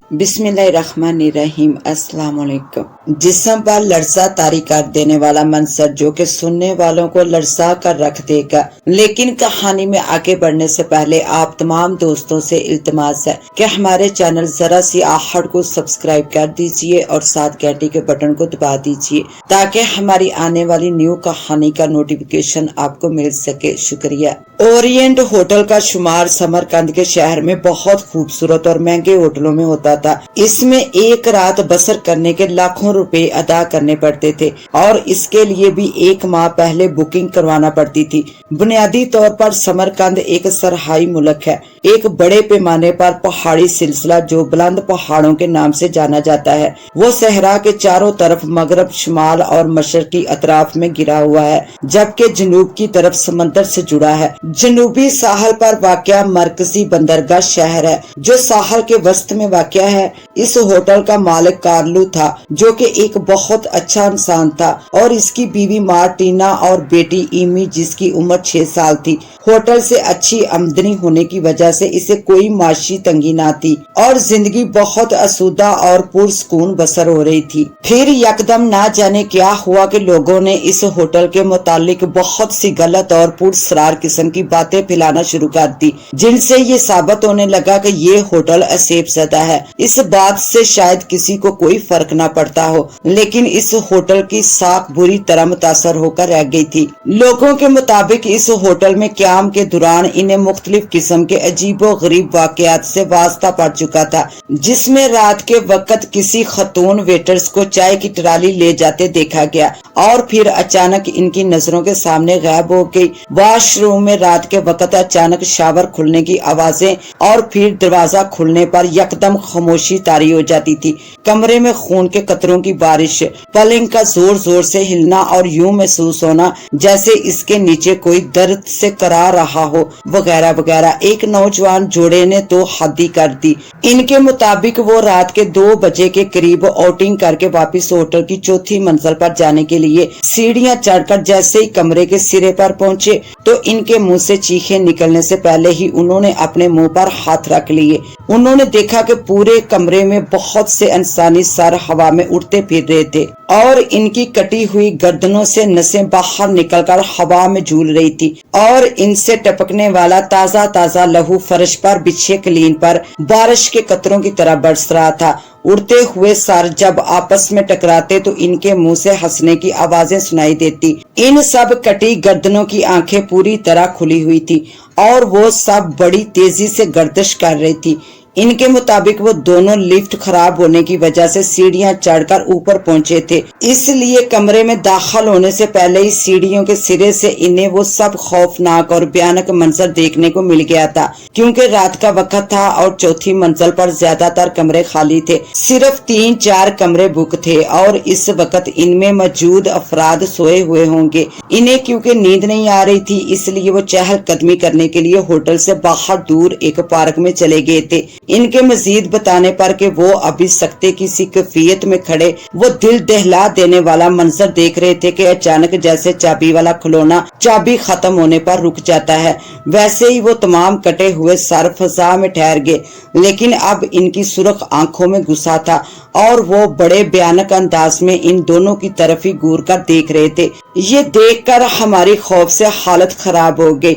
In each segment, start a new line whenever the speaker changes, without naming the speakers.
بسم اللہ الرحمن الرحیم۔ السلام علیکم۔ جسم پر لرزہ طاری کر دینے والا منظر جو کہ سننے والوں کو لرزا کر رکھ دے گا، لیکن کہانی میں آگے بڑھنے سے پہلے آپ تمام دوستوں سے التماس ہے کہ ہمارے چینل ذرا سی آہٹ کو سبسکرائب کر دیجئے اور ساتھ گھنٹی کے بٹن کو دبا دیجئے تاکہ ہماری آنے والی نیو کہانی کا نوٹیفیکیشن آپ کو مل سکے۔ شکریہ۔ اورینٹ ہوٹل کا شمار سمرقند کے شہر میں بہت خوبصورت اور مہنگے ہوٹلوں میں ہوتا تھا۔ اس میں ایک رات بسر کرنے کے لاکھوں روپے ادا کرنے پڑتے تھے اور اس کے لیے بھی ایک ماہ پہلے بکنگ کروانا پڑتی تھی۔ بنیادی طور پر سمرقند ایک صحرائی ملک ہے، ایک بڑے پیمانے پر پہاڑی سلسلہ جو بلند پہاڑوں کے نام سے جانا جاتا ہے۔ وہ صحرا کے چاروں طرف مغرب، شمال اور مشرقی اطراف میں گرا ہوا ہے، جبکہ جنوب کی طرف سمندر سے جڑا ہے۔ جنوبی ساحل پر واقع مرکزی بندرگاہ شہر ہے جو ساحل کے وسط میں واقع ہے۔ اس ہوٹل کا مالک کارلو تھا جو کہ ایک بہت اچھا انسان تھا، اور اس کی بیوی مارٹینا اور بیٹی ایمی جس کی عمر 6 سال تھی۔ ہوٹل سے اچھی آمدنی ہونے کی وجہ سے اسے کوئی معاشی تنگی نہ تھی اور زندگی بہت آسودہ اور پرسکون بسر ہو رہی تھی۔ پھر یکدم نہ جانے کیا ہوا کہ لوگوں نے اس ہوٹل کے متعلق بہت سی غلط اور پراسرار قسم کی باتیں پھیلانا شروع کر دی، جن سے یہ ثابت ہونے لگا کہ یہ ہوٹل عصیب زدہ ہے۔ اس بات سے شاید کسی کو کوئی فرق نہ پڑتا ہو، لیکن اس ہوٹل کی ساکھ بری طرح متاثر ہو کر رہ گئی تھی۔ لوگوں کے مطابق اس ہوٹل میں قیام کے دوران انہیں مختلف قسم کے عجیب و غریب واقعات سے واسطہ پڑ چکا تھا، جس میں رات کے وقت کسی خاتون ویٹرز کو چائے کی ٹرالی لے جاتے دیکھا گیا اور پھر اچانک ان کی نظروں کے سامنے غائب ہو گئی۔ واش روم میں رات کے وقت اچانک شاور کھلنے کی آوازیں اور پھر دروازہ کھلنے پر یکدم خاموشی طاری ہو جاتی تھی۔ کمرے میں خون کے قطروں کی بارش، پلنگ کا زور زور سے ہلنا اور یوں محسوس ہونا جیسے اس کے نیچے کوئی درد سے کرا رہا ہو، وغیرہ وغیرہ۔ ایک نوجوان جوڑے نے تو حد ہی کر دی۔ ان کے مطابق وہ رات کے 2 بجے کے قریب آؤٹنگ کر کے واپس ہوٹل کی 4تھی منزل پر جانے کے لیے سیڑھیاں چڑھ کر جیسے ہی کمرے کے سرے پر پہنچے تو ان کے منہ سے چیخیں نکلنے سے پہلے ہی انہوں نے اپنے منہ پر ہاتھ رکھ لیے۔ انہوں نے دیکھا کہ پورے کمرے میں بہت سے انسانی سر ہوا میں اڑتے پھر رہے تھے اور ان کی کٹی ہوئی گردنوں سے نسیں باہر نکل کر ہوا میں جھول رہی تھی، اور ان سے ٹپکنے والا تازہ تازہ لہو فرش پر بچھے قلین پر بارش کے قطروں کی طرح برس رہا تھا۔ اڑتے ہوئے سر جب آپس میں ٹکراتے تو ان کے منہ سے ہنسنے کی آوازیں سنائی دیتی۔ ان سب کٹی گردنوں کی آنکھیں پوری طرح کھلی ہوئی تھی اور وہ سب بڑی تیزی سے گردش کر رہی تھی۔ ان کے مطابق وہ دونوں لفٹ خراب ہونے کی وجہ سے سیڑھیاں چڑھ کر اوپر پہنچے تھے، اس لیے کمرے میں داخل ہونے سے پہلے ہی سیڑھیوں کے سرے سے انہیں وہ سب خوفناک اور بھیانک منظر دیکھنے کو مل گیا تھا، کیونکہ رات کا وقت تھا اور 4تھی منزل پر زیادہ تر کمرے خالی تھے۔ صرف 3-4 کمرے بک تھے اور اس وقت ان میں موجود افراد سوئے ہوئے ہوں گے۔ انہیں کیونکہ نیند نہیں آ رہی تھی، اس لیے وہ چہل قدمی کرنے کے لیے ہوٹل سے باہر دور ایک پارک میں چلے گئے تھے۔ ان کے مزید بتانے پر کہ وہ ابھی سکتے کی سی کیفیت میں کھڑے وہ دل دہلا دینے والا منظر دیکھ رہے تھے کہ اچانک جیسے چابی والا کھلونا چابی ختم ہونے پر رک جاتا ہے، ویسے ہی وہ تمام کٹے ہوئے سر فضا میں ٹھہر گئے، لیکن اب ان کی سرخ آنکھوں میں غصہ تھا اور وہ بڑے بھیانک انداز میں ان دونوں کی طرف ہی گور کر دیکھ رہے تھے۔ یہ دیکھ کر ہماری خوف سے حالت خراب ہو گئی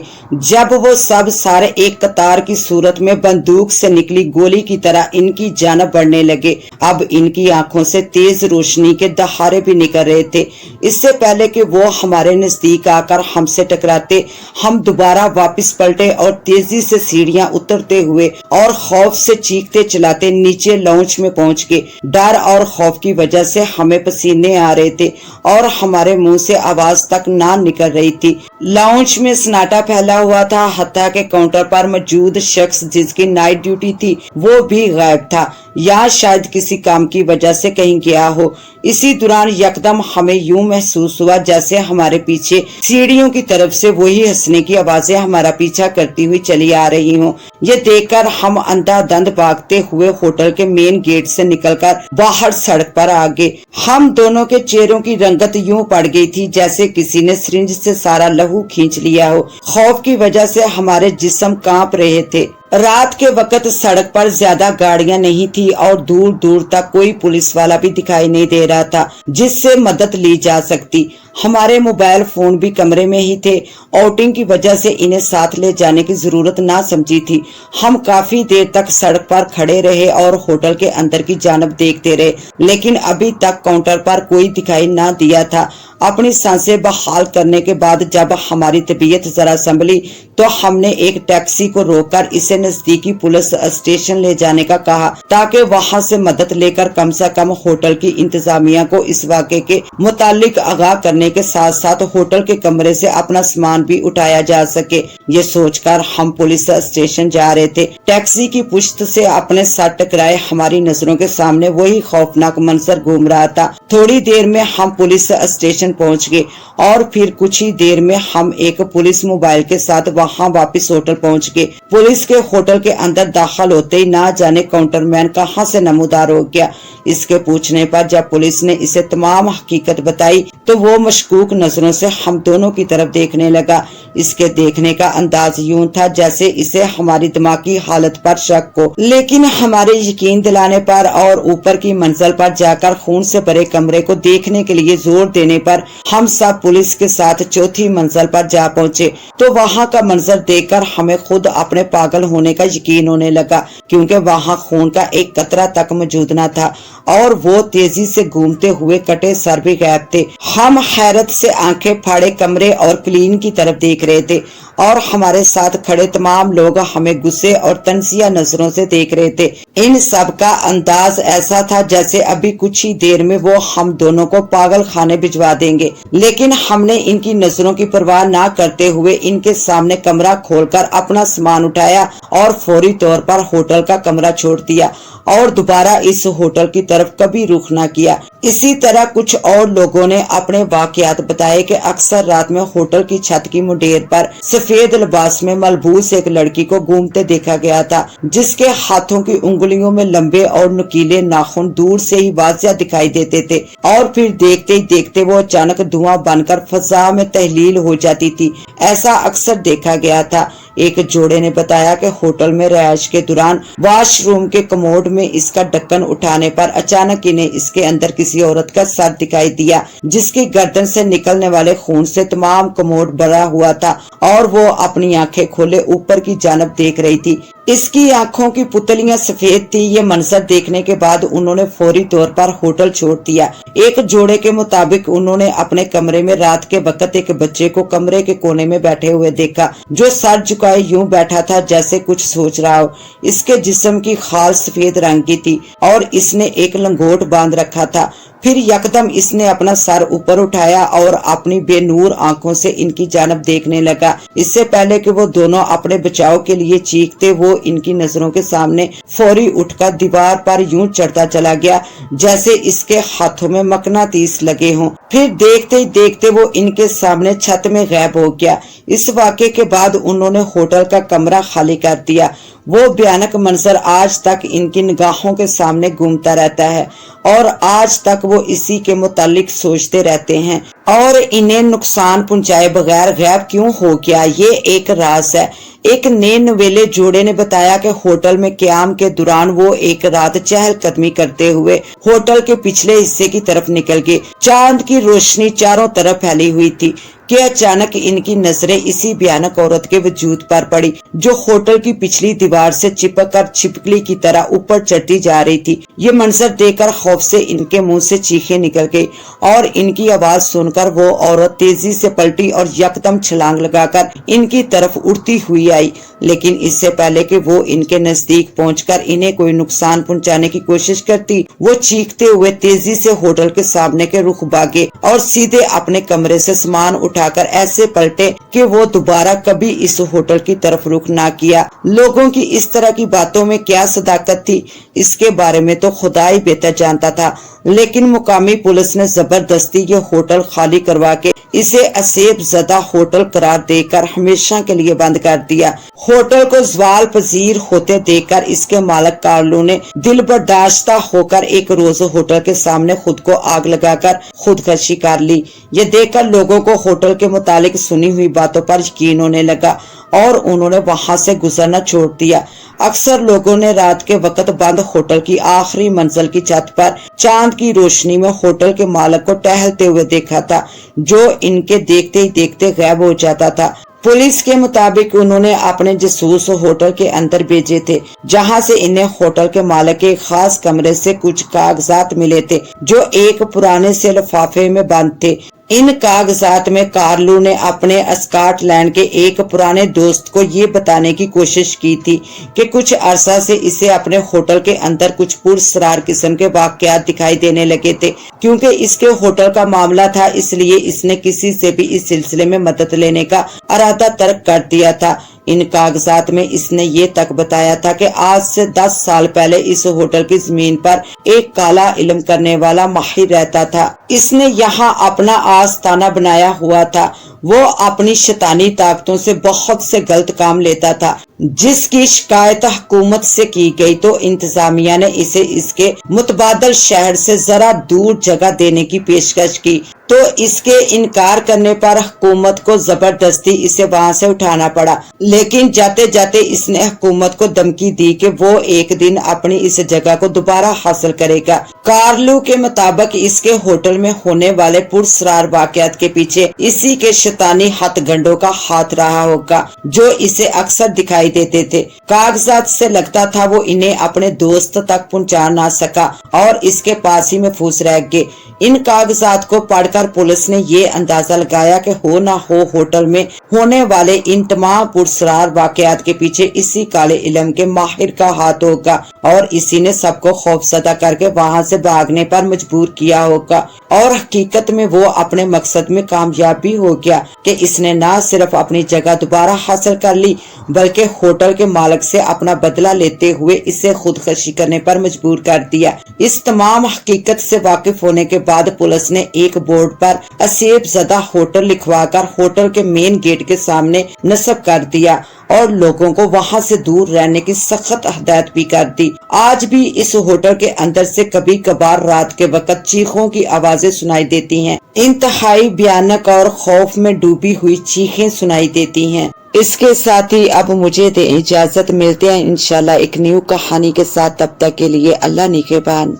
جب وہ سب سارے ایک قطار کی صورت میں بندوق سے نکلی گولی کی طرح ان کی جانب بڑھنے لگے۔ اب ان کی آنکھوں سے تیز روشنی کے دہاڑے بھی نکل رہے تھے۔ اس سے پہلے کہ وہ ہمارے نزدیک آ کر ہم سے ٹکراتے، ہم دوبارہ واپس پلٹے اور تیزی سے سیڑھیاں اترتے ہوئے اور خوف سے چیختے چلاتے نیچے لاؤنج میں پہنچ گئے۔ ڈر اور خوف کی وجہ سے ہمیں پسینے آ رہے تھے اور ہمارے منہ سے آواز تک نہ نکل رہی تھی۔ لاؤنج میں سناٹا پھیلا ہوا تھا، حتیٰ کہ کاؤنٹر پر موجود شخص جس کی نائٹ ڈیوٹی تھی وہ بھی غائب تھا، یا شاید کسی کام کی وجہ سے کہیں گیا ہو۔ اسی دوران یکدم ہمیں یوں محسوس ہوا جیسے ہمارے پیچھے سیڑھیوں کی طرف سے وہی ہنسنے کی آوازیں ہمارا پیچھا کرتی ہوئی چلی آ رہی ہوں۔ یہ دیکھ کر ہم اندھا دھند بھاگتے ہوئے ہوٹل کے مین گیٹ سے نکل کر باہر سڑک پر آ گئے۔ ہم دونوں کے چہروں کی رنگت یوں پڑ گئی تھی جیسے کسی نے سرنج سے سارا لہو کھینچ لیا ہو۔ خوف کی وجہ سے ہمارے جسم کانپ رہے تھے۔ रात के वक्त सड़क पर ज्यादा गाड़ियां नहीं थी और दूर दूर तक कोई पुलिस वाला भी दिखाई नहीं दे रहा था जिससे मदद ली जा सकती। हमारे मोबाइल फोन भी कमरे में ही थे। आउटिंग की वजह से इन्हें साथ ले जाने की जरूरत ना समझी थी। हम काफी देर तक सड़क पर खड़े रहे और होटल के अंदर की जानब देखते रहे, लेकिन अभी तक काउंटर पर कोई दिखाई ना दिया था। अपनी सांसें बहाल करने के बाद जब हमारी तबीयत जरा संभली तो हमने एक टैक्सी को रोककर इसे नजदीकी पुलिस स्टेशन ले जाने का कहा, ताकि वहां से मदद लेकर कम से कम होटल की इंतजामिया को इस वाक़े के मुतालिक आगाह करने के साथ साथ होटल के कमरे से अपना सामान भी उठाया जा सके। ये सोचकर हम पुलिस स्टेशन जा रहे थे। टैक्सी की पुश्त से अपने साथ टकराए हमारी नजरों के सामने वही खौफनाक मंजर घूम रहा था। थोड़ी देर में हम पुलिस स्टेशन पहुंच गए और फिर कुछ ही देर में हम एक पुलिस मोबाइल के साथ वहां वापस होटल पहुंच गए। पुलिस के होटल के अंदर दाखिल होते ही ना जाने काउंटरमैन कहां से नमूदार हो गया। इसके पूछने पर जब पुलिस ने इसे तमाम हकीकत बताई तो वो मशकूक नजरों से हम दोनों की तरफ देखने लगा। इसके देखने का अंदाज यूं था जैसे इसे हमारी दिमागी हालत पर शक हो, लेकिन हमारे यकीन दिलाने पर और ऊपर की मंजिल पर जाकर खून से भरे कमरे को देखने के लिए जोर देने पर हम सब पुलिस के साथ चौथी मंजिल पर जा पहुंचे तो वहां का मंजर देखकर हमें खुद अपने पागल होने का यकीन होने लगा, क्योंकि वहां खून का एक कतरा तक मौजूद न था और वो तेजी से घूमते हुए कटे सर भी गायब थे। हम हैरत से आंखें फाड़े कमरे और क्लीन की तरफ देख रहे थे और हमारे साथ खड़े तमाम लोग हमें गुस्से और तंजिया नजरों से देख रहे थे। इन सब का अंदाज ऐसा था जैसे अभी कुछ ही देर में वो हम दोनों को पागल खाने भिजवा देंगे, लेकिन हमने इनकी नजरों की परवाह ना करते हुए इनके सामने कमरा खोलकर अपना सामान उठाया और फौरी तौर पर होटल का कमरा छोड़ दिया और दोबारा इस होटल की तरफ कभी रुख ना किया। इसी तरह कुछ और लोगों ने अपने वाकयात बताए कि अक्सर रात में होटल की छत की मुंडेर पर सफेद लिबास में मलबूस एक लड़की को घूमते देखा गया था, जिसके हाथों की उंगलियों में लंबे और नुकीले नाखून दूर से ही वाज़िया दिखाई देते थे और फिर देखते ही देखते वो अचानक धुआं बनकर फजा में तहलील हो जाती थी। ऐसा अक्सर देखा गया था। एक जोड़े ने बताया कि होटल में रिहाइश के दौरान वॉशरूम के कमोड में इसका ढक्कन उठाने पर अचानक इन्हें इसके अंदर किसी औरत का सर दिखाई दिया, जिसकी गर्दन से निकलने वाले खून से तमाम कमोड भरा हुआ था और वो अपनी आंखें खोले ऊपर की जानब देख रही थी। इसकी आंखों की पुतलियां सफेद थी। ये मंजर देखने के बाद उन्होंने फौरी तौर पर होटल छोड़ दिया। एक जोड़े के मुताबिक उन्होंने अपने कमरे में रात के वक्त एक बच्चे को कमरे के कोने में बैठे हुए देखा, जो सर झुकाए यूं बैठा था जैसे कुछ सोच रहा हो। इसके जिस्म की खाल सफेद रंग की थी और इसने एक लंगोट बांध रखा था। फिर यकदम इसने अपना सर ऊपर उठाया और अपनी बेनूर आंखों से इनकी जानब देखने लगा। इससे पहले कि वो दोनों अपने बचाव के लिए चीखते, वो इनकी नजरों के सामने फौरी उठकर दीवार पर यूं चढ़ता चला गया जैसे इसके हाथों में मकनातीस लगे हों। फिर देखते ही देखते वो इनके सामने छत में गायब हो गया। इस वाक़े के बाद उन्होंने होटल का कमरा खाली कर दिया। वो भयानक मंजर आज तक इनकी निगाहों के सामने घूमता रहता है और आज तक वो इसी के मुतालिक सोचते रहते हैं और इन्हें नुकसान पहुंचाए बगैर गायब क्यों हो गया, ये एक राज है। एक नए नवेले जोड़े ने बताया कि होटल में क़याम के दौरान वो एक रात चहलकदमी करते हुए होटल के पिछले हिस्से की तरफ निकल गए। चांद की रोशनी चारों तरफ फैली हुई थी कि अचानक इनकी नजरें इसी भयानक औरत के वजूद पर पड़ी, जो होटल की पिछली दीवार से चिपक कर छिपकली की तरह ऊपर चढ़ती जा रही थी। ये मंजर देखकर खौफ से इनके मुंह से चीखें निकल गई और इनकी आवाज सुनकर वो औरत तेजी से पलटी और यकदम छलांग लगाकर इनकी तरफ उड़ती हुई आई। लेकिन इससे पहले कि वो इनके नजदीक पहुंचकर इन्हें कोई नुकसान पहुंचाने की कोशिश करती, वो चीखते हुए तेजी से होटल के सामने के रुख भागे और सीधे अपने कमरे से सामान उठाकर ऐसे पलटे कि वो दोबारा कभी इस होटल की तरफ रुख ना किया। लोगों की इस तरह की बातों में क्या सदाकत थी, इसके बारे में तो खुदा ही बेहतर जानता था। लेकिन मुकामी पुलिस ने जबरदस्ती ये होटल खाली करवा के इसे असेब ज़दा होटल करार देकर हमेशा के लिए बंद कर दिया। होटल को ज़वाल पजीर होते देखकर इसके मालिक कार्लो ने दिल बर्दाश्ता होकर एक रोज होटल के सामने खुद को आग लगाकर खुदकशी कर ली। ये देखकर लोगों को होटल के मुतालिक सुनी हुई बातों पर यकीन होने लगा और उन्होंने वहां से गुजरना छोड़ दिया। अक्सर लोगों ने रात के वक्त बंद होटल की आखिरी मंजिल की छत पर चांद की रोशनी में होटल के मालिक को टहलते हुए देखा था, जो इनके देखते ही देखते गायब हो जाता था। पुलिस के मुताबिक उन्होंने अपने जासूस होटल के अंदर भेजे थे, जहां से इन्हें होटल के मालिक के खास कमरे से कुछ कागजात मिले थे, जो एक पुराने से लिफाफे में बंद थे। इन कागजात में कार्लो ने अपने स्कॉटलैंड के एक पुराने दोस्त को ये बताने की कोशिश की थी कि कुछ अरसा से इसे अपने होटल के अंदर कुछ पुरस्रार किस्म के वाकयात दिखाई देने लगे थे। क्योंकि इसके होटल का मामला था, इसलिए इसने किसी से भी इस सिलसिले में मदद लेने का इरादा तर्क कर दिया था। इन कागजात में इसने ये तक बताया था कि आज से 10 साल पहले इस होटल की जमीन पर एक काला इल्म करने वाला माहिर रहता था। इसने यहाँ अपना आस्थाना बनाया हुआ था। वो अपनी शैतानी ताकतों से बहुत से गलत काम लेता था, जिसकी शिकायत हुकूमत से की गई तो इंतजामिया ने इसे इसके मुतबादल शहर से जरा दूर जगह देने की पेशकश की, तो इसके इनकार करने पर हुकूमत को जबरदस्ती इसे वहां से उठाना पड़ा। लेकिन जाते जाते इसने हुकूमत को धमकी दी कि वो एक दिन अपनी इस जगह को दोबारा हासिल करेगा। कार्लो के मुताबिक इसके होटल में होने वाले पुरस्रार वाकयात के पीछे इसी के शैतानी हथगंडों का हाथ रहा होगा, जो इसे अक्सर दिखाई देते थे। कागजात से लगता था वो इन्हें अपने दोस्त तक पहुंचा ना सका और इसके पास ही महफूज रह गए। इन कागजात को पढ़कर पुलिस ने ये अंदाजा लगाया कि हो ना हो होटल में होने वाले इन तमाम पुरस्रार वाकयात के पीछे इसी काले इल्म के माहिर का हाथ होगा और इसी ने सबको खौफजदा करके वहां से भागने पर मजबूर किया होगा। और हकीकत में वो अपने मकसद में कामयाब भी हो गया कि इसने न सिर्फ अपनी जगह दोबारा हासिल कर ली, बल्कि होटल के मालिक से अपना बदला लेते हुए इसे खुदकशी करने पर मजबूर कर दिया। इस तमाम हकीकत से वाकिफ होने के बाद पुलिस ने एक बोर्ड पर असेब ज़दा होटल लिखवाकर होटल के मेन गेट के सामने नस्ब कर दिया और लोगों को वहां से दूर रहने की सख्त हदायत भी कर दी। आज भी इस होटल के अंदर से कभी कभार रात के वक्त चीखों की आवाजें सुनाई देती हैं। इंतहाई भयानक और खौफ में डूबी हुई चीखें सुनाई देती हैं। इसके साथ ही अब मुझे दे इजाजत, मिलते हैं इंशाल्लाह एक न्यू कहानी के साथ। तब तक के लिए अल्लाह निगहबान।